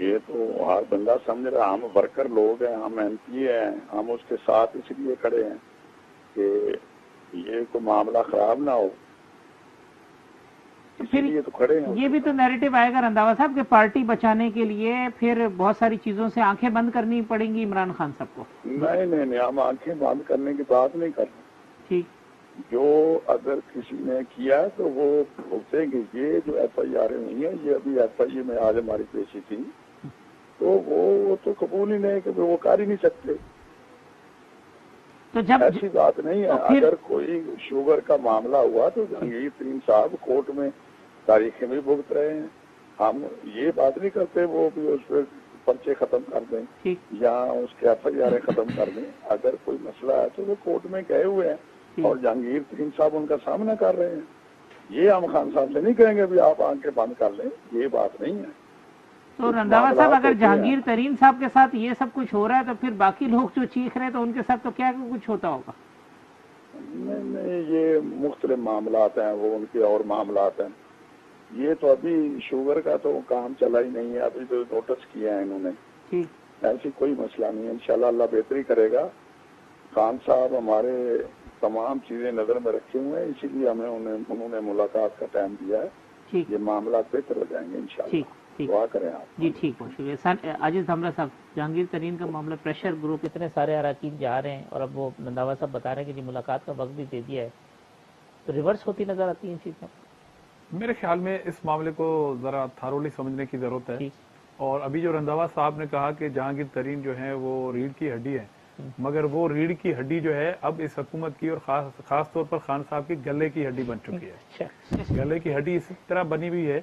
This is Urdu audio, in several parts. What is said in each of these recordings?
یہ تو ہر بندہ سمجھ رہا ہے، ہم ورکر لوگ ہیں، ہم ایم پی ہیں، ہم اس کے ساتھ اس لیے کھڑے ہیں کہ یہ کوئی معاملہ خراب نہ ہو، اسی لیے تو کھڑے ہیں۔ یہ بھی تو نیریٹو آئے گا رنداوا صاحب کہ پارٹی بچانے کے لیے پھر بہت ساری چیزوں سے آنکھیں بند کرنی پڑیں گی عمران خان صاحب کو۔ نہیں، ہم آنکھیں بند کرنے کی بات نہیں کر رہے۔ ٹھیک، جو اگر کسی نے کیا ہے تو وہ بولتے کہ یہ جو ایف آئی آر ہوئی ہے، یہ ابھی ایف آئی اے میں آج ہماری پیشی تھی، تو وہ تو قبول ہی نہیں کہ وہ کر ہی نہیں سکتے۔ تو جب ایسی بات نہیں ہے، اگر کوئی شوگر کا معاملہ ہوا تو جہانگیر ترین صاحب کورٹ میں تاریخیں بھی بھگت رہے ہیں۔ ہم یہ بات نہیں کرتے وہ بھی اس پہ پرچے ختم کر دیں یا اس کے ایف آئی آر ختم کر دیں۔ اگر کوئی مسئلہ ہے تو وہ کورٹ میں گئے ہوئے ہیں اور جہانگیر ترین صاحب ان کا سامنا کر رہے ہیں۔ یہ ہم خان صاحب سے نہیں کہیں گے بھی آپ آنکھیں بند کر لیں، یہ بات نہیں ہے۔ تو رنداوا صاحب اگر جہانگیر ترین صاحب کے ساتھ یہ سب کچھ ہو رہا ہے تو پھر باقی لوگ جو چیخ رہے ہیں تو ان کے ساتھ تو کیا کچھ ہوتا ہوگا؟ نہیں، یہ مختلف معاملات ہیں، وہ ان کے اور معاملات ہیں۔ یہ تو ابھی شوگر کا تو کام چلا ہی نہیں ہے، ابھی تو نوٹس کیا ہے انہوں نے۔ ایسی کوئی مسئلہ نہیں ہے، انشاءاللہ اللہ بہتری کرے گا۔ خان صاحب ہمارے تمام چیزیں نظر میں رکھے ہوئے ہیں، اسی لیے انہوں نے ملاقات کا ٹائم دیا ہے۔ یہ معاملات بہتر ہو جائیں گے انشاءاللہ، دعا کریں آپ۔ جی ٹھیک ہے، شکریہ۔ عاجز دھمرا صاحب، جہانگیر ترین کا معاملہ پریشر گروپ اتنے سارے اراکین جا رہے ہیں اور اب وہ رنداوا صاحب بتا رہے ہیں کہ جی ملاقات کا وقت بھی دے دیا ہے، تو ریورس ہوتی نظر آتی ہیں چیزیں؟ میرے خیال میں اس معاملے کو ذرا تھارولی سمجھنے کی ضرورت ہے۔ اور ابھی جو رنداوا صاحب نے کہا کہ جہانگیر ترین جو ہے وہ ریڑھ کی ہڈی ہے، مگر وہ ریڑھ کی ہڈی جو ہے اب اس حکومت کی اور خاص طور پر خان صاحب کی گلے کی ہڈی بن چکی ہے۔ گلے کی ہڈی اس طرح بنی ہوئی ہے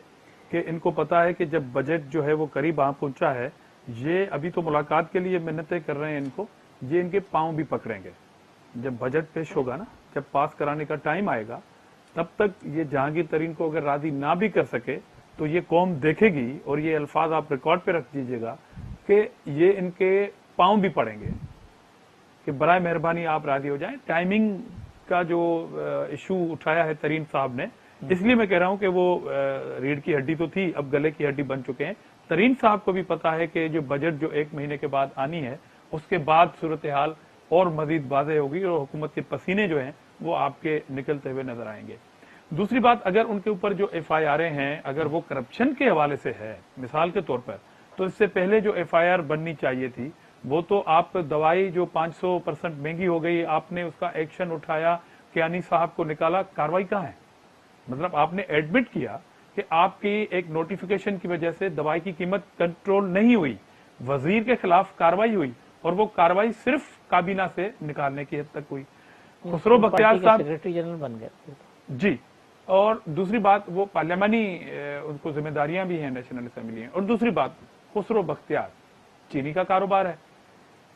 کہ ان کو پتا ہے کہ جب بجٹ جو ہے وہ قریب آ پہنچا ہے، یہ ابھی تو ملاقات کے لیے محنتیں کر رہے ہیں، ان کو یہ ان کے پاؤں بھی پکڑیں گے۔ جب بجٹ پیش ہوگا نا، جب پاس کرانے کا ٹائم آئے گا، تب تک یہ جہانگیر ترین کو اگر راضی نہ بھی کر سکے تو یہ قوم دیکھے گی، اور یہ الفاظ آپ ریکارڈ پہ رکھ دیجئے گا کہ یہ ان کے پاؤں بھی پڑیں گے کہ برائے مہربانی آپ راضی ہو جائیں۔ ٹائمنگ کا جو ایشو اٹھایا ہے ترین صاحب نے، اس لیے میں کہہ رہا ہوں کہ وہ ریڑھ کی ہڈی تو تھی، اب گلے کی ہڈی بن چکے ہیں۔ ترین صاحب کو بھی پتا ہے کہ جو بجٹ جو 1 مہینے کے بعد آنی ہے، اس کے بعد صورتحال اور مزید واضح ہوگی اور حکومت کے پسینے جو ہیں وہ آپ کے نکلتے ہوئے نظر آئیں گے۔ دوسری بات، اگر ان کے اوپر جو ایف آئی آریں ہیں اگر وہ کرپشن کے حوالے سے ہے مثال کے طور پر، تو اس سے پہلے جو ایف آئی آر بننی چاہیے تھی وہ تو آپ دوائی جو 500% مہنگی ہو گئی، آپ نے اس کا ایکشن اٹھایا، کیانی صاحب کو نکالا، کاروائی کہاں ہے؟ مطلب آپ نے ایڈمٹ کیا کہ آپ کی ایک نوٹیفیکیشن کی وجہ سے دوائی کی قیمت کنٹرول نہیں ہوئی، وزیر کے خلاف کاروائی ہوئی، اور وہ کاروائی صرف کابینہ سے نکالنے کی حد تک ہوئی۔ خسرو بختیار صاحب سیکرٹری جنرل بن گئے۔ جی، اور دوسری بات وہ پارلیمانی ان کو ذمہ داریاں بھی ہیں، نیشنل اسمبلی ہیں۔ اور دوسری بات، خسرو بختیار چینی کا کاروبار ہے،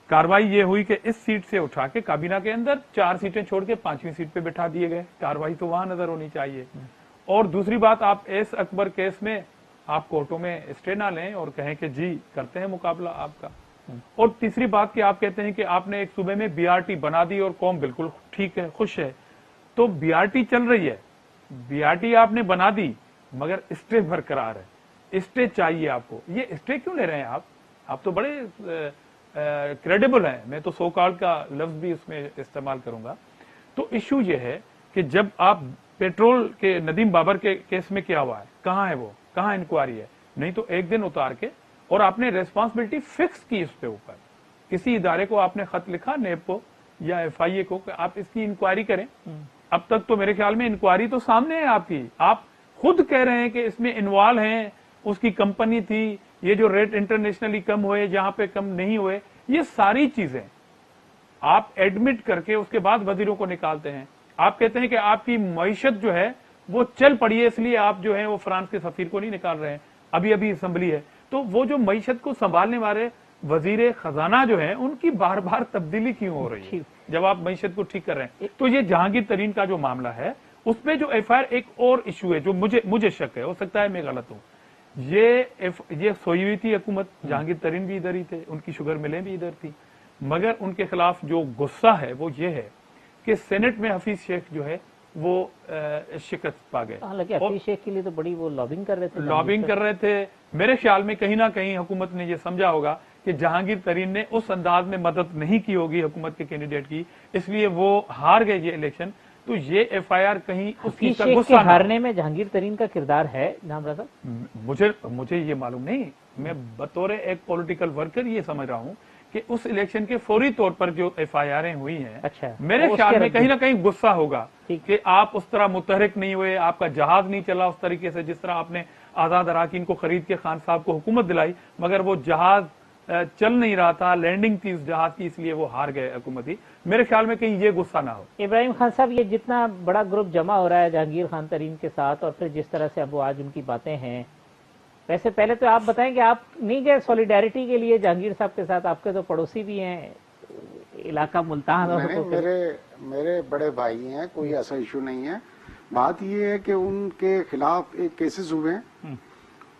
کاروائی یہ ہوئی کہ اس سیٹ سے اٹھا کے کابینہ کے اندر 4 سیٹیں چھوڑ کے 5ویں سیٹ پہ بٹھا دیے گئے، کاروائی تو وہاں نظر ہونی چاہیے۔ اور دوسری بات، آپ ایس اکبر کیس میں آپ کورٹوں میں اسٹے نہ لیں اور کہیں کہ جی کرتے ہیں مقابلہ آپ کا۔ اور تیسری بات کہ آپ کہتے ہیں کہ آپ نے ایک صوبے میں بی آر ٹی بنا دی اور قوم بالکل ٹھیک ہے، خوش ہے، تو بی آر ٹی چل رہی ہے، بی آر ٹی آپ نے بنا دی مگر اسٹے برقرار ہے، اسٹے چاہیے آپ کو۔ یہ اسٹے کیوں لے رہے ہیں آپ تو بڑے کریڈیبل ہیں، میں تو سو کالڈ کا لفظ بھی اس میں استعمال کروں گا۔ تو ایشو یہ ہے کہ جب آپ پیٹرول کے ندیم بابر کے کیس میں کیا ہوا ہے، کہاں ہے وہ، کہاں انکوائری ہے؟ نہیں تو ایک دن اتار کے، اور آپ نے ریسپانسبلٹی فکس کی اس پہ اوپر، کسی ادارے کو آپ نے خط لکھا، نیب کو یا ایف آئی اے کو، کہ آپ اس کی انکوائری کریں۔ اب تک تو میرے خیال میں انکوائری تو سامنے ہے آپ کی، آپ خود کہہ رہے ہیں کہ اس میں انوالو ہیں، اس کی کمپنی تھی، یہ جو ریٹ انٹرنیشنلی کم ہوئے، جہاں پہ کم نہیں ہوئے، یہ ساری چیزیں آپ ایڈمٹ کر کے اس کے بعد وزیروں کو نکالتے ہیں۔ آپ کہتے ہیں کہ آپ کی معیشت جو ہے وہ چل پڑی ہے، اس لیے آپ جو ہیں وہ فرانس کے سفیر کو نہیں نکال رہے ہیں، ابھی اسمبلی ہے۔ تو وہ جو معیشت کو سنبھالنے والے وزیر خزانہ جو ہیں، ان کی بار بار تبدیلی کیوں ہو رہی ہے جب آپ معیشت کو ٹھیک کر رہے ہیں؟ تو یہ جہانگیر ترین کا جو معاملہ ہے، اس میں جو ایف آئی آر، ایک اور ایشو ہے جو مجھے شک ہے، ہو سکتا ہے میں غلط ہوں، یہ سوئی ہوئی تھی حکومت، جہانگیر ترین بھی ادھر ہی تھے، ان کی شوگر ملیں بھی ادھر تھی، مگر ان کے خلاف جو غصہ ہے وہ یہ ہے کہ سینٹ میں حفیظ شیخ جو ہے وہ شکست پا گئے. حالانکہ حفیظ شیخ کے لیے تو بڑی وہ لابنگ کر رہے تھے. میرے خیال میں کہیں نہ کہیں حکومت نے یہ سمجھا ہوگا کہ جہانگیر ترین نے اس انداز میں مدد نہیں کی ہوگی حکومت کے کینڈیڈیٹ کی, اس لیے وہ ہار گئے یہ الیکشن. تو یہ ایف آئی آر کہیں اس چیز کا غصہ ہارنے میں جہانگیر ترین کا کردار ہے نامرا صاحب؟ مجھے یہ معلوم نہیں. میں بطور ایک پولیٹیکل ورکر یہ سمجھ رہا ہوں کہ اس الیکشن کے فوری طور پر جو ایف آئی آریں ہوئی ہیں, میرے خیال میں کہیں نہ کہیں غصہ ہوگا کہ آپ اس طرح متحرک نہیں ہوئے, آپ کا جہاز نہیں چلا اس طریقے سے جس طرح آپ نے آزاد اراکین کو خرید کے خان صاحب کو حکومت دلائی, مگر وہ جہاز چل نہیں رہا تھا, لینڈنگ تھی اس جہاز کی, اس لیے وہ ہار گئے حکومتی. میرے خیال میں کہیں یہ غصہ نہ ہو. ابراہیم خان صاحب, یہ جتنا بڑا گروپ جمع ہو رہا ہے جہانگیر خان ترین کے ساتھ, اور پھر جس طرح سے اب آج ان کی باتیں ہیں, ویسے پہلے تو آپ بتائیں کہ آپ نہیں گئے سولیڈیرٹی کے لیے جہانگیر صاحب کے ساتھ؟ آپ کے تو پڑوسی بھی ہیں علاقہ ملتان. میرے بڑے بھائی ہیں, کوئی ایسا ایشو نہیں ہے. بات یہ ہے کہ ان کے خلاف ایک کیسز ہوئے ہیں,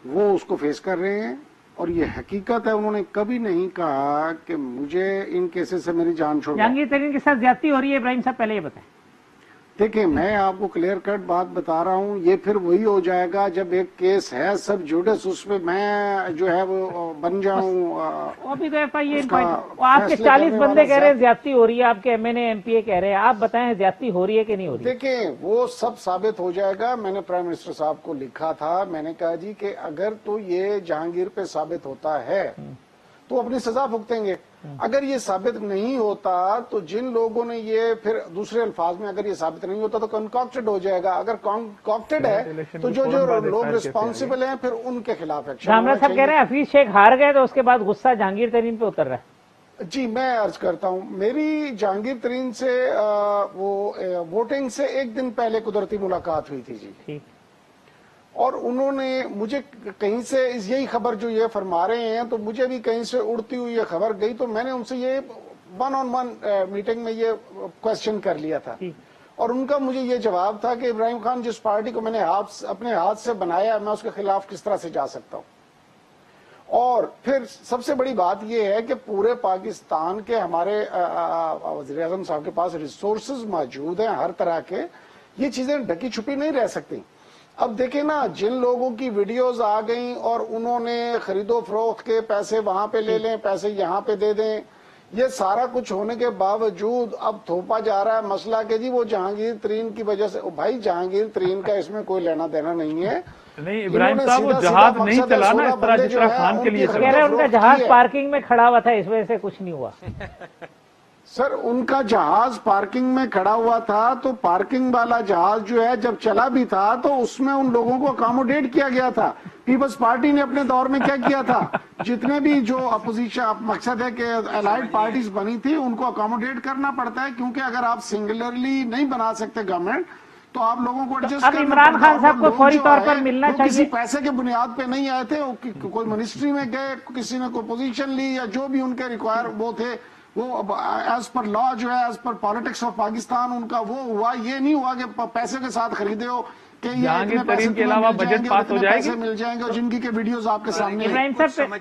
وہ اس کو فیس کر رہے ہیں, اور یہ حقیقت ہے انہوں نے کبھی نہیں کہا کہ مجھے ان کیسز سے میری جان چھوڑ. جہانگیر ترین کے ساتھ زیادتی ہو رہی ہے ابراہیم صاحب, پہلے یہ بتائیں. دیکھیں, میں آپ کو کلیئر کٹ بات بتا رہا ہوں, یہ پھر وہی ہو جائے گا جب ایک کیس ہے سب جوڈس, اس پہ میں جو ہے وہ بن جاؤں. ابھی تو ایف آئی اے آپ کے 40 بندے کہہ رہے ہیں زیادتی ہو رہی ہے, آپ کے M N A M P A کہہ رہے ہیں, آپ بتائیں زیادتی ہو رہی ہے کہ نہیں ہو رہی؟ دیکھیں, وہ سب ثابت ہو جائے گا. میں نے پرائم منسٹر صاحب کو لکھا تھا, میں نے کہا جی کہ اگر تو یہ جہانگیر پہ ثابت ہوتا ہے تو اپنی سزا بھگتیں گے. اگر یہ ثابت نہیں ہوتا تو جن لوگوں نے یہ, پھر دوسرے الفاظ میں اگر یہ ثابت نہیں ہوتا تو کنکاکٹڈ ہو جائے گا. اگر کنکاکٹڈ ہے تو جو لوگ ریسپانسبل ہیں پھر ان کے خلاف ایکشن. جامرا صاحب کہہ رہے ہیں حفیظ شیخ ہار گئے تو اس کے بعد غصہ جہانگیر ترین پہ اتر رہا ہے. جی, میں عرض کرتا ہوں, میری جہانگیر ترین سے وہ ووٹنگ سے ایک دن پہلے قدرتی ملاقات ہوئی تھی جی, اور انہوں نے مجھے کہیں سے یہی خبر جو یہ فرما رہے ہیں, تو مجھے بھی کہیں سے اڑتی ہوئی یہ خبر گئی, تو میں نے ان سے یہ 1-on-1 میٹنگ میں یہ کوشچن کر لیا تھا, اور ان کا مجھے یہ جواب تھا کہ ابراہیم خان, جس پارٹی کو میں نے اپنے ہاتھ سے بنایا, میں اس کے خلاف کس طرح سے جا سکتا ہوں. اور پھر سب سے بڑی بات یہ ہے کہ پورے پاکستان کے ہمارے وزیر اعظم صاحب کے پاس ریسورسز موجود ہیں ہر طرح کے, یہ چیزیں ڈھکی چھپی نہیں رہ سکتی. اب دیکھیں نا, جن لوگوں کی ویڈیوز آ گئیں اور انہوں نے خرید و فروخت کے پیسے وہاں پہ لے لیں, پیسے یہاں پہ دے دیں, یہ سارا کچھ ہونے کے باوجود اب تھوپا جا رہا ہے مسئلہ کہ جی وہ جہانگیر ترین کی وجہ سے. بھائی, جہانگیر ترین کا اس میں کوئی لینا دینا نہیں ہے. نہیں ابراہیم صاحب, وہ جہاز نہیں چلا نا اس طرح جس طرح خان کے لیے. کہہ رہے ہیں ان کا جہاز پارکنگ میں کھڑا ہوا تھا, اس وجہ سے کچھ نہیں ہوا. سر, ان کا جہاز پارکنگ میں کھڑا ہوا تھا, تو پارکنگ والا جہاز جو ہے جب چلا بھی تھا تو اس میں ان لوگوں کو اکاموڈیٹ کیا گیا تھا. پیپلز پارٹی نے اپنے دور میں کیا کیا تھا, جتنے بھی جو اپوزیشن, مقصد ہے کہ الائڈ پارٹیز بنی تھی ان کو اکاموڈیٹ کرنا پڑتا ہے, کیونکہ اگر آپ سنگولرلی نہیں بنا سکتے گورنمنٹ تو آپ لوگوں کو ایڈجسٹ کرنا. عمران خان صاحب کو فوری طور پر ملنا چاہیے. کسی پیسے کے بنیاد پہ نہیں آئے تھے, کوئی منسٹری میں گئے, کسی نے کوئی پوزیشن لی, یا جو بھی ان کے ریکوائر وہ تھے, وہ ایز پر لا جو ہے, ایز پر پالیٹکس آف پاکستان ان کا وہ ہوا. یہ نہیں ہوا کہ پیسے کے ساتھ خریدے ہو کہ جہانگیر ترین کے علاوہ بجٹ پاس ہو جائے گا, مل جائیں گے, اور جن کی ویڈیوز آپ کے سامنے. ابراہیم صاحب,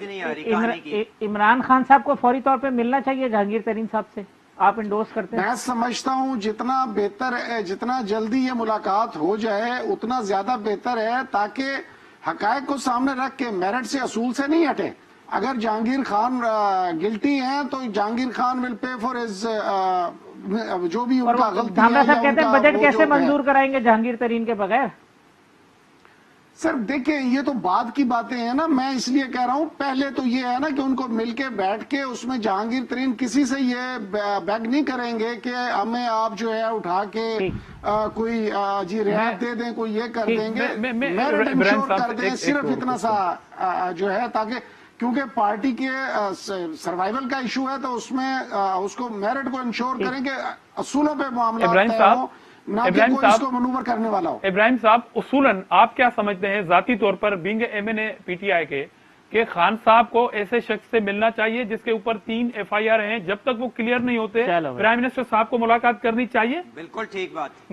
عمران خان صاحب کو فوری طور پہ ملنا چاہیے جہانگیر ترین صاحب سے, آپ انڈورس کرتے ہیں؟ میں سمجھتا ہوں جتنا بہتر ہے, جتنا جلدی یہ ملاقات ہو جائے اتنا زیادہ بہتر ہے, تاکہ حقائق کو سامنے رکھ کے میرٹ سے, اصول سے نہیں ہٹے. اگر جہانگیر خان گلٹی ہیں تو جہانگیر خان ول پے فار ہز جو بھی ان کا غلطی ہے. صاحب کہتے ہیں بجٹ کیسے منظور کرائیں گے جہانگیر ترین کے بغیر؟ سر دیکھیں, یہ تو بعد کی باتیں ہیں نا, میں اس لیے کہہ رہا ہوں پہلے تو یہ ہے نا کہ ان کو مل کے بیٹھ کے اس میں جہانگیر ترین کسی سے یہ بیگ نہیں کریں گے کہ ہمیں آپ جو ہے اٹھا کے کوئی جی رعایت دے دیں, کوئی یہ کر دیں گے, میرٹ انشور کر دیں, صرف اتنا سا جو ہے, تاکہ کیونکہ پارٹی کے سروائیول کا ایشو ہے تو اس میں اس کو میرٹ کو انشور کریں کہ اصولوں پہ معاملات طے ہوں, نہ کہ کوئی اس کو منور کرنے والا ہو. ابراہیم صاحب, اصولاً آپ کیا سمجھتے ہیں ذاتی طور پر being M N A P T I کے, کہ خان صاحب کو ایسے شخص سے ملنا چاہیے جس کے اوپر 3 ایف آئی آر ہیں, جب تک وہ کلیئر نہیں ہوتے پرائم منسٹر صاحب کو ملاقات کرنی چاہیے؟ بالکل ٹھیک بات.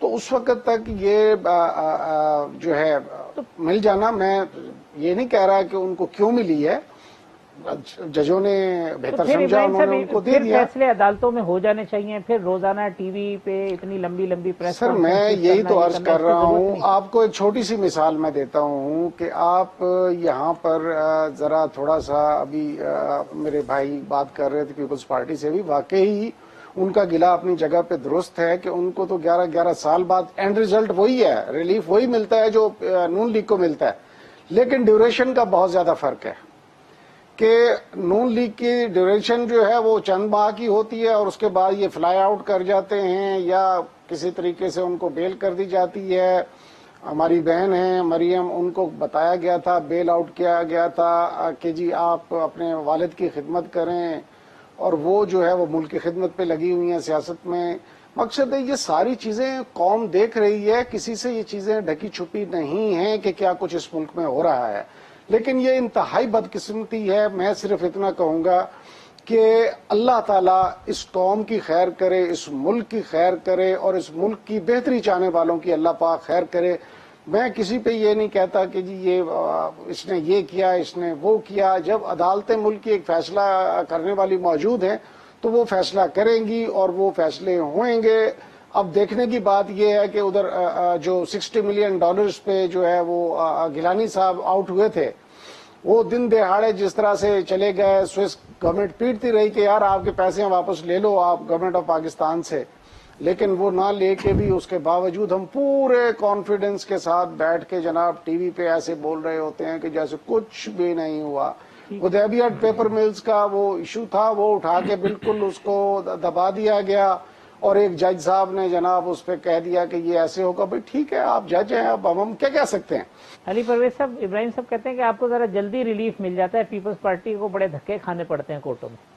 تو اس وقت تک یہ جو ہے مل جانا، میں یہ نہیں کہہ رہا کہ ان کو کیوں ملی ہے، ججوں نے بہتر سمجھا، انہوں نے ان کو دے دیا۔ فیصلے عدالتوں میں ہو جانے چاہیے، پھر روزانہ ٹی وی پہ اتنی لمبی لمبی پریس سر میں یہی تو عرض کر رہا ہوں، آپ کو ایک چھوٹی سی مثال میں دیتا ہوں کہ آپ یہاں پر ذرا تھوڑا سا، ابھی میرے بھائی بات کر رہے تھے پیپلز پارٹی سے بھی، واقعی ان کا گلہ اپنی جگہ پہ درست ہے کہ ان کو تو 11 سال بعد اینڈ ریزلٹ وہی ہے، ریلیف وہی ملتا ہے جو نون لیگ کو ملتا ہے، لیکن ڈیوریشن کا بہت زیادہ فرق ہے کہ نون لیگ کی ڈیوریشن جو ہے وہ چند ماہ کی ہوتی ہے، اور اس کے بعد یہ فلائی آؤٹ کر جاتے ہیں یا کسی طریقے سے ان کو بیل کر دی جاتی ہے۔ ہماری بہن ہیں مریم، ان کو بتایا گیا تھا، بیل آؤٹ کیا گیا تھا کہ جی آپ اپنے والد کی خدمت کریں، اور وہ جو ہے وہ ملک کی خدمت پہ لگی ہوئی ہیں سیاست میں۔ مقصد ہے یہ ساری چیزیں قوم دیکھ رہی ہے، کسی سے یہ چیزیں ڈھکی چھپی نہیں ہیں کہ کیا کچھ اس ملک میں ہو رہا ہے، لیکن یہ انتہائی بدقسمتی ہے۔ میں صرف اتنا کہوں گا کہ اللہ تعالیٰ اس قوم کی خیر کرے، اس ملک کی خیر کرے، اور اس ملک کی بہتری چاہنے والوں کی اللہ پاک خیر کرے۔ میں کسی پہ یہ نہیں کہتا کہ جی یہ اس نے یہ کیا، اس نے وہ کیا۔ جب عدالتیں ملک کی ایک فیصلہ کرنے والی موجود ہیں تو وہ فیصلہ کریں گی اور وہ فیصلے ہوئیں گے۔ اب دیکھنے کی بات یہ ہے کہ ادھر جو $60 ملین پہ جو ہے وہ گیلانی صاحب آؤٹ ہوئے تھے، وہ دن دہاڑے جس طرح سے چلے گئے، سوئس گورنمنٹ پیٹتی رہی کہ یار آپ کے پیسے واپس لے لو آپ گورنمنٹ آف پاکستان سے، لیکن وہ نہ لے کے بھی اس کے باوجود ہم پورے کانفیڈنس کے ساتھ بیٹھ کے جناب ٹی وی پہ ایسے بول رہے ہوتے ہیں کہ جیسے کچھ بھی نہیں ہوا۔ حدیبیہ پیپر ملز کا وہ ایشو تھا، وہ اٹھا کے بالکل اس کو دبا دیا گیا، اور ایک جج صاحب نے جناب اس پہ کہہ دیا کہ یہ ایسے ہوگا۔ بھائی ٹھیک ہے، آپ جج ہیں، اب ہم کیا کہہ سکتے ہیں۔ علی پرویز صاحب، ابراہیم صاحب کہتے ہیں کہ آپ کو ذرا جلدی ریلیف مل جاتا ہے، پیپلز پارٹی کو بڑے دھکے کھانے پڑتے ہیں کورٹوں میں۔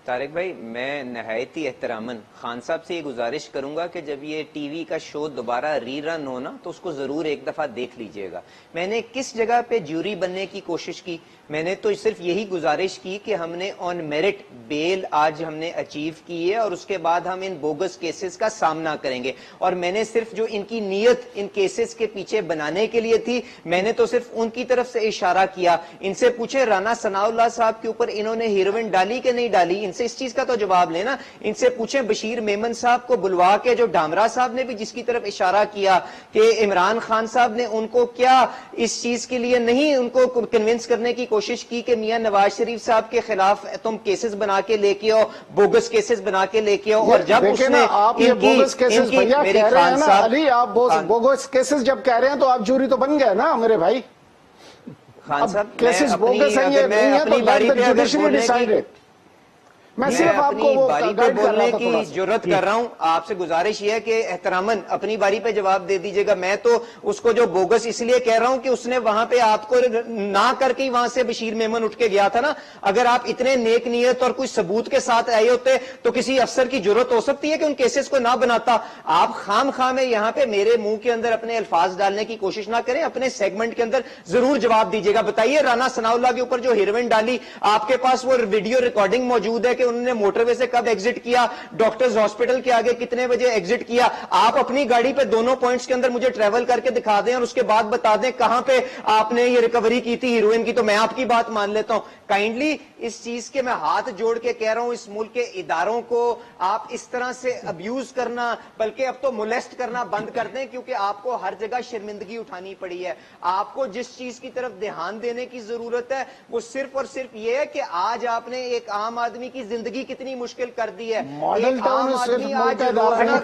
طارق بھائی، میں نہایتی احتراماً خان صاحب سے یہ گزارش کروں گا کہ جب یہ ٹی وی کا شو دوبارہ ری رن ہونا تو اس کو ضرور ایک دفعہ دیکھ لیجئے گا۔ میں نے کس جگہ پہ جیوری بننے کی کوشش کی؟ میں نے تو صرف یہی گزارش کی کہ ہم نے آن میرٹ بیل آج ہم نے اچیو کی ہے، اور اس کے بعد ہم ان بوگس کیسز کا سامنا کریں گے، اور میں نے صرف جو ان کی نیت ان کیسز کے پیچھے بنانے کے لیے تھی، میں نے تو صرف ان کی طرف سے اشارہ کیا۔ ان سے پوچھے رانا ثناء اللہ صاحب کے اوپر انہوں نے ہیروئن ڈالی کہ نہیں ڈالی، ان سے اس چیز کا تو جواب لینا۔ ان سے پوچھیں بشیر میمن صاحب کو بلوا کے، جو ڈامرا صاحب نے بھی جس کی طرف اشارہ کیا کہ عمران خان صاحب نے ان کو کیا اس چیز کے لیے نہیں ان کو کنونس کرنے کی کوشش کی کہ میاں نواز شریف صاحب کے خلاف تم کیسز بنا کے لے کے آؤ، بوگس کیسز بنا کے لے کے آؤ، اور جب اس نے آپ یہ بوگس کیسز بھیا میری کہہ رہے ہیں خان نا صاحب، علی، آپ بوگس کیسز جب کہہ رہے ہیں تو آپ جوری تو بن گئے نا میرے بھائی۔ خان صاحب کیسز بوگس ہیں، یہ نہیں ہے تو باری پہ جوڈیشری ڈیسائیڈڈ۔ میں صرف آپ کو وہ باری پہ بولنے کی ضرورت کر رہا ہوں، آپ سے گزارش یہ ہے کہ احتراماً اپنی باری پہ جواب دے دیجیے گا۔ میں تو اس کو جو بوگس اس لیے کہہ رہا ہوں کہ اس نے وہاں پہ آپ کو نہ کر کے وہاں سے بشیر میمن اٹھ کے گیا تھا نا۔ اگر آپ اتنے نیک نیت اور کوئی ثبوت کے ساتھ آئے ہوتے تو کسی افسر کی ضرورت ہو سکتی ہے کہ ان کیسز کو نہ بناتا۔ آپ خام خام یہاں پہ میرے منہ کے اندر اپنے الفاظ ڈالنے کی کوشش نہ کریں، اپنے سیگمنٹ کے اندر ضرور جواب دیجیے گا۔ بتائیے رانا ثناء اللہ کے اوپر جو ہیروئن ڈالی، آپ کے پاس وہ ویڈیو ریکارڈنگ موجود ہے کہ انہوں نے موٹر وے سے کب ایگزٹ کیا، ڈاکٹرز ہاسپٹل کے آگے کتنے بجے ایگزٹ کیا۔ آپ اپنی گاڑی پہ دونوں پوائنٹس کے اندر مجھے ٹریول کر کے دکھا دیں اور اس کے بعد بتا دیں کہاں پہ آپ نے یہ ریکوری کی تھی ہیروئن کی، تو میں آپ کی بات مان لیتا ہوں۔ کائنڈلی اس چیز کے میں ہاتھ جوڑ کے کہہ رہا ہوں، اس ملک کے اداروں کو آپ اس طرح سے ابیوز کرنا، بلکہ اب تو مولیسٹ کرنا بند کر دیں، کیونکہ آپ کو ہر جگہ شرمندگی اٹھانی پڑی ہے۔ آپ کو جس چیز کی طرف دھیان دینے کی ضرورت ہے وہ صرف اور صرف یہ ہے کہ آج آپ نے ایک عام آدمی کی زندگی کتنی مشکل کر دی ہے۔ ایک عام آدمی آج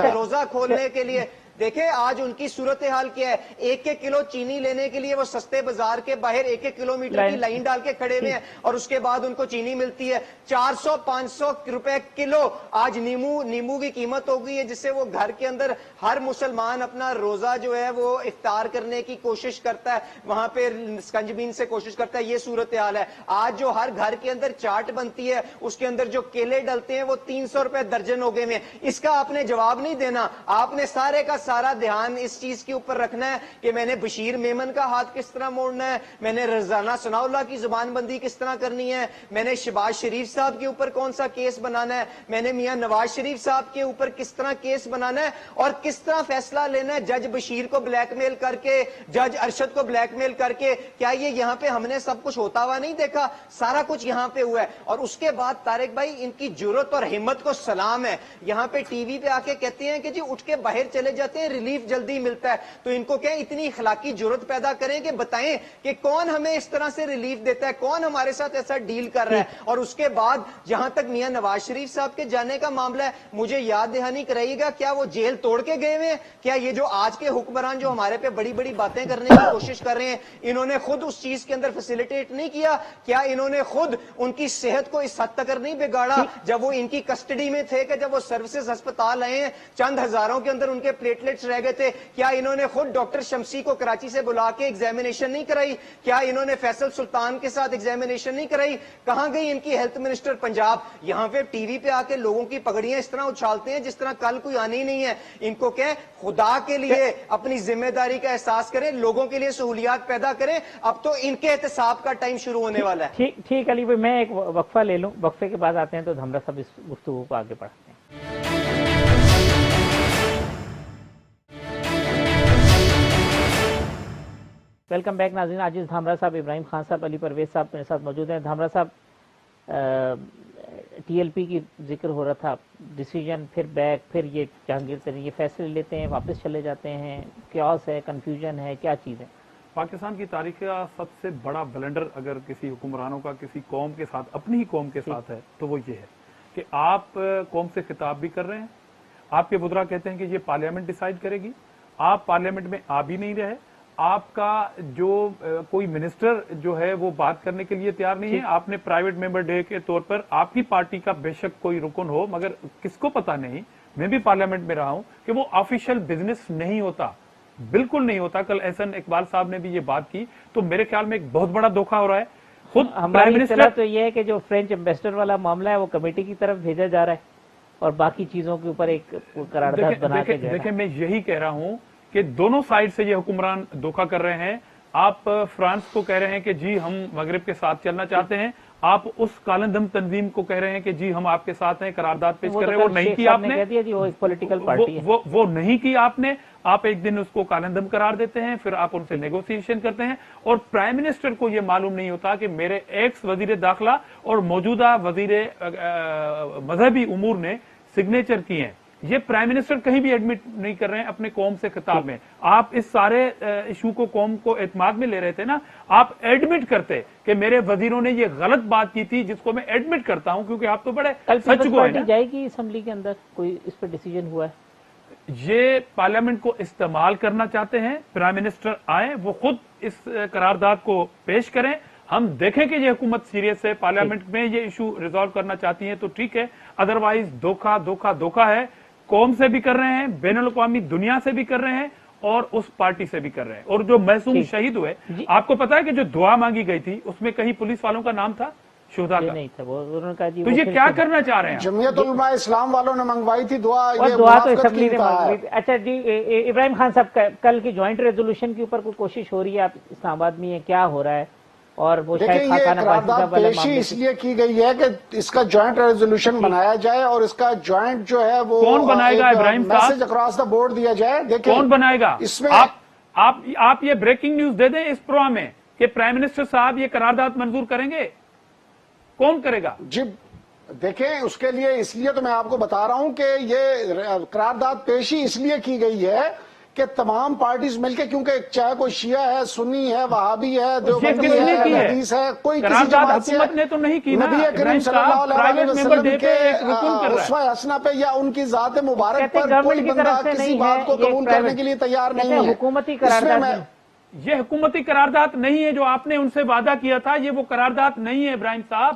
روزہ کھولنے کے لیے دیکھیں آج ان کی صورتحال کیا ہے۔ 1 کلو چینی لینے کے لیے وہ سستے بازار کے باہر 1 کلومیٹر کی لائن ڈال کے کھڑے ہوئے ہیں، اور اس کے بعد ان کو چینی ملتی ہے 400-500 روپے کلو۔ آج نیمبو کی قیمت ہو گئی ہے، جس سے وہ گھر کے اندر ہر مسلمان اپنا روزہ جو ہے وہ افطار کرنے کی کوشش کرتا ہے، وہاں پہ سکنجبین سے کوشش کرتا ہے۔ یہ صورتحال ہے۔ آج جو ہر گھر کے اندر چاٹ بنتی ہے اس کے اندر جو کیلے ڈلتے ہیں وہ 300 روپے درجن ہو گئے ہیں۔ اس کا آپ نے جواب نہیں دینا، آپ نے سارے کا سارا دھیان اس چیز کے اوپر رکھنا ہے کہ میں نے بشیر میمن کا ہاتھ کس طرح موڑنا ہے, میں نے رضوانہ ثناء اللہ کی زبان بندی کس طرح کرنی ہے, میں نے شہباز شریف صاحب کے اوپر کون سا کیس بنانا ہے, میں نے میاں نواز شریف صاحب کے اوپر کس طرح کیس بنانا ہے, اور کس طرح فیصلہ لینا ہے جج بشیر کو بلیک میل کر کے, جج ارشد کو بلیک میل کر کے. کیا یہ یہاں پہ ہم نے سب کچھ ہوتا ہوا نہیں دیکھا؟ سارا کچھ یہاں پہ ہوا ہے. اور اس کے بعد طارق بھائی ان کی جرت اور ہمت کو سلام ہے. یہاں پہ ٹی وی پہ آ کے کہتے ہیں کہ جی اٹھ کے باہر چلے جاتے ہیں, ریلیف جلدی ملتا ہے. تو ان کو کہیں اتنی اخلاقی جرت پیدا کریں کہ بتائیں کہ کون ہمیں اس طرح سے ریلیف دیتا ہے, کون ہمارے ساتھ ایسا ڈیل کر رہا ہے. اور اس کے بعد جہاں تک میاں نواز شریف صاحب کے جانے کا معاملہ ہے, مجھے یاد دہانی کرائیے گا, کیا وہ جیل توڑ کے گئے ہوئے ہیں؟ کیا یہ جو آج کے حکمران جو ہمارے پہ بڑی بڑی باتیں کرنے کی کوشش کر رہے ہیں, انہوں نے خود اس چیز کے اندر فیسیلیٹیٹ نہیں کیا؟ کیا انہوں نے خود ان کی صحت کو اس حد تک نہیں بگاڑا جب وہ ان کی کسٹڈی میں تھے کہ جب وہ سروسز ہسپتال آئے ہیں چند ہزاروں کے اندر ان کے پلیٹلیٹس رہ گئے تھے؟ کیا انہوں نے خود ڈاکٹر شمسی کو کراچی سے بلا کے ایگزامینیشن نہیں کرائی؟ کیا انہوں نے فیصل سلطان کے ساتھ ایگزامینیشن نہیں کرائی؟ کہاں گئی ان کی ہیلتھ منسٹر پنجاب؟ یہاں پہ ٹی وی پہ آ کے لوگوں کی پگڑیاں اس طرح اچھالتے ہیں جس طرح کل کوئی آنی ہی نہیں ہے. ان کو کہ خدا کے لیے اپنی ذمہ داری کا احساس کریں, لوگوں کے لیے سہولیات پیدا کریں. اب تو ان کے احتساب کا ٹائم شروع ہونے والا ہے. ٹھیک علی بھائی, میں ایک وقفہ لے لوں, وقفے کے بعد آتے ہیں تو دھمرا صاحب اس گفتگو کو آگے بڑھاتے ہیں. ویلکم بیک ناظرین. عاجز دھامرا صاحب, ابراہیم خان صاحب, علی پرویز صاحب میرے ساتھ موجود ہیں. دھامرا صاحب, ٹی ایل پی کی ذکر ہو رہا تھا, ڈیسیجن پھر بیک, پھر یہ جہانگیر ترین یہ فیصلے لیتے ہیں واپس چلے جاتے ہیں, کیوس ہے, کنفیوژن ہے, کیا چیز ہے؟ پاکستان کی تاریخ کا سب سے بڑا بلنڈر اگر کسی حکمرانوں کا کسی قوم کے ساتھ, اپنی ہی قوم کے ساتھ ہے, تو وہ یہ ہے کہ آپ قوم سے خطاب بھی کر رہے ہیں. آپ کے بدرا کہتے ہیں کہ یہ پارلیمنٹ ڈیسائیڈ کرے گی, آپ پارلیمنٹ میں آ بھی نہیں رہے. آپ کا جو کوئی منسٹر جو ہے وہ بات کرنے کے لیے تیار نہیں ہے. آپ نے پرائیویٹ ممبر ڈے کے طور پر آپ کی پارٹی کا بے شک کوئی رکن ہو, مگر کس کو پتا نہیں, میں بھی پارلیمنٹ میں رہا ہوں, کہ وہ آفیشیل بزنس نہیں ہوتا, بالکل نہیں ہوتا. کل احسن اقبال صاحب نے بھی یہ بات کی, تو میرے خیال میں ایک بہت بڑا دھوکہ ہو رہا ہے. خود ہماری اصطلاح تو یہ ہے کہ جو فرینچ ایمبیسڈر والا معاملہ ہے وہ کمیٹی کی طرف بھیجا جا رہا ہے, اور باقی چیزوں کے اوپر ایک قرارداد بنا کے دیکھیں, میں یہی کہہ رہا ہوں کہ دونوں سائڈ سے یہ حکمران دھوکہ کر رہے ہیں. آپ فرانس کو کہہ رہے ہیں کہ جی ہم مغرب کے ساتھ چلنا چاہتے ہیں, آپ اس کالندم تنظیم کو کہہ رہے ہیں کہ جی ہم آپ کے ساتھ ہیں, قرارداد پیش کر رہے ہیں. وہ نہیں کی آپ نے, وہ ایک پولیٹیکل پارٹی ہے, وہ نہیں کی آپ نے. آپ ایک دن اس کو کالندم قرار دیتے ہیں, پھر آپ ان سے نیگوسیشن کرتے ہیں, اور پرائم منسٹر کو یہ معلوم نہیں ہوتا کہ میرے ایکس وزیر داخلہ اور موجودہ وزیر مذہبی امور نے سگنیچر کی ہیں. یہ پرائم منسٹر کہیں بھی ایڈمٹ نہیں کر رہے ہیں اپنے قوم سے خطاب میں. آپ اس سارے ایشو کو قوم کو اعتماد میں لے رہے تھے نا, آپ ایڈمٹ کرتے کہ میرے وزیروں نے یہ غلط بات کی تھی, جس کو میں ایڈمٹ کرتا ہوں کیونکہ آپ تو بڑے سچ گو ہیں. جائے گی اسمبلی کے اندر, کوئی اس پہ ڈیسیجن ہوا ہے؟ یہ پارلیمنٹ کو استعمال کرنا چاہتے ہیں, پرائم منسٹر آئیں, وہ خود اس قرارداد کو پیش کریں, ہم دیکھیں کہ یہ حکومت سیریس ہے, پارلیمنٹ میں یہ ایشو ریزالو کرنا چاہتی ہیں تو ٹھیک ہے, ادروائز دھوکہ ہے. قوم سے بھی کر رہے ہیں, بین الاقوامی دنیا سے بھی کر رہے ہیں, اور اس پارٹی سے بھی کر رہے ہیں. اور جو معصوم شہید ہوئے, آپ کو پتا ہے کہ جو دعا مانگی گئی تھی اس میں کہیں پولیس والوں کا نام تھا, شہداء کا نہیں تھا. انہوں نے کہا جی تو یہ کیا کرنا چاہ رہے ہیں؟ جمعیت علماء اسلام والوں نے منگوائی تھی دعا, اور دعا تو اسمبلی نے منگوائی تھی. اچھا جی, ابراہیم خان صاحب, کل کی جوائنٹ ریزولوشن کے اوپر کوئی کوشش ہو رہی ہے؟ آپ اسلام آباد میں ہیں, کیا ہو رہا ہے؟ اور وہ دیکھیں, یہ قرارداد پیشی اس لیے کی گئی ہے کہ اس کا جوائنٹ ریزولوشن بنایا جائے, اور اس کا جوائنٹ جو ہے وہ کون بنائے گا ابراہیم صاحب؟ میسج اکراس دا بورڈ دیا جائے. دیکھیں کون بنائے گا اس میں؟ آپ یہ بریکنگ نیوز دے دیں اس پروگرام میں کہ پرائم منسٹر صاحب یہ قرارداد منظور کریں گے, کون کرے گا؟ جی دیکھیں, اس کے لیے اس لیے تو میں آپ کو بتا رہا ہوں کہ یہ قرارداد پیشی اس لیے کی گئی ہے کہ تمام پارٹیز مل کے, کیونکہ چاہے کوئی شیعہ ہے, سنی ہے, وہابی ہے, دیوبندی ہے, حدیث ہے, کوئی کسی جماعت سے, حکومت نے تو نہیں کی نا. نبی کریم صلی اللہ علیہ وسلم کے اسوہ حسنہ پہ یا ان کی ذات مبارک پر کوئی بندہ کسی بات کو قبول کرنے کے لیے تیار نہیں ہے. حکومتی قرارداد, یہ حکومتی قرارداد نہیں ہے جو آپ نے ان سے وعدہ کیا تھا, یہ وہ قرارداد نہیں ہے ابراہیم صاحب.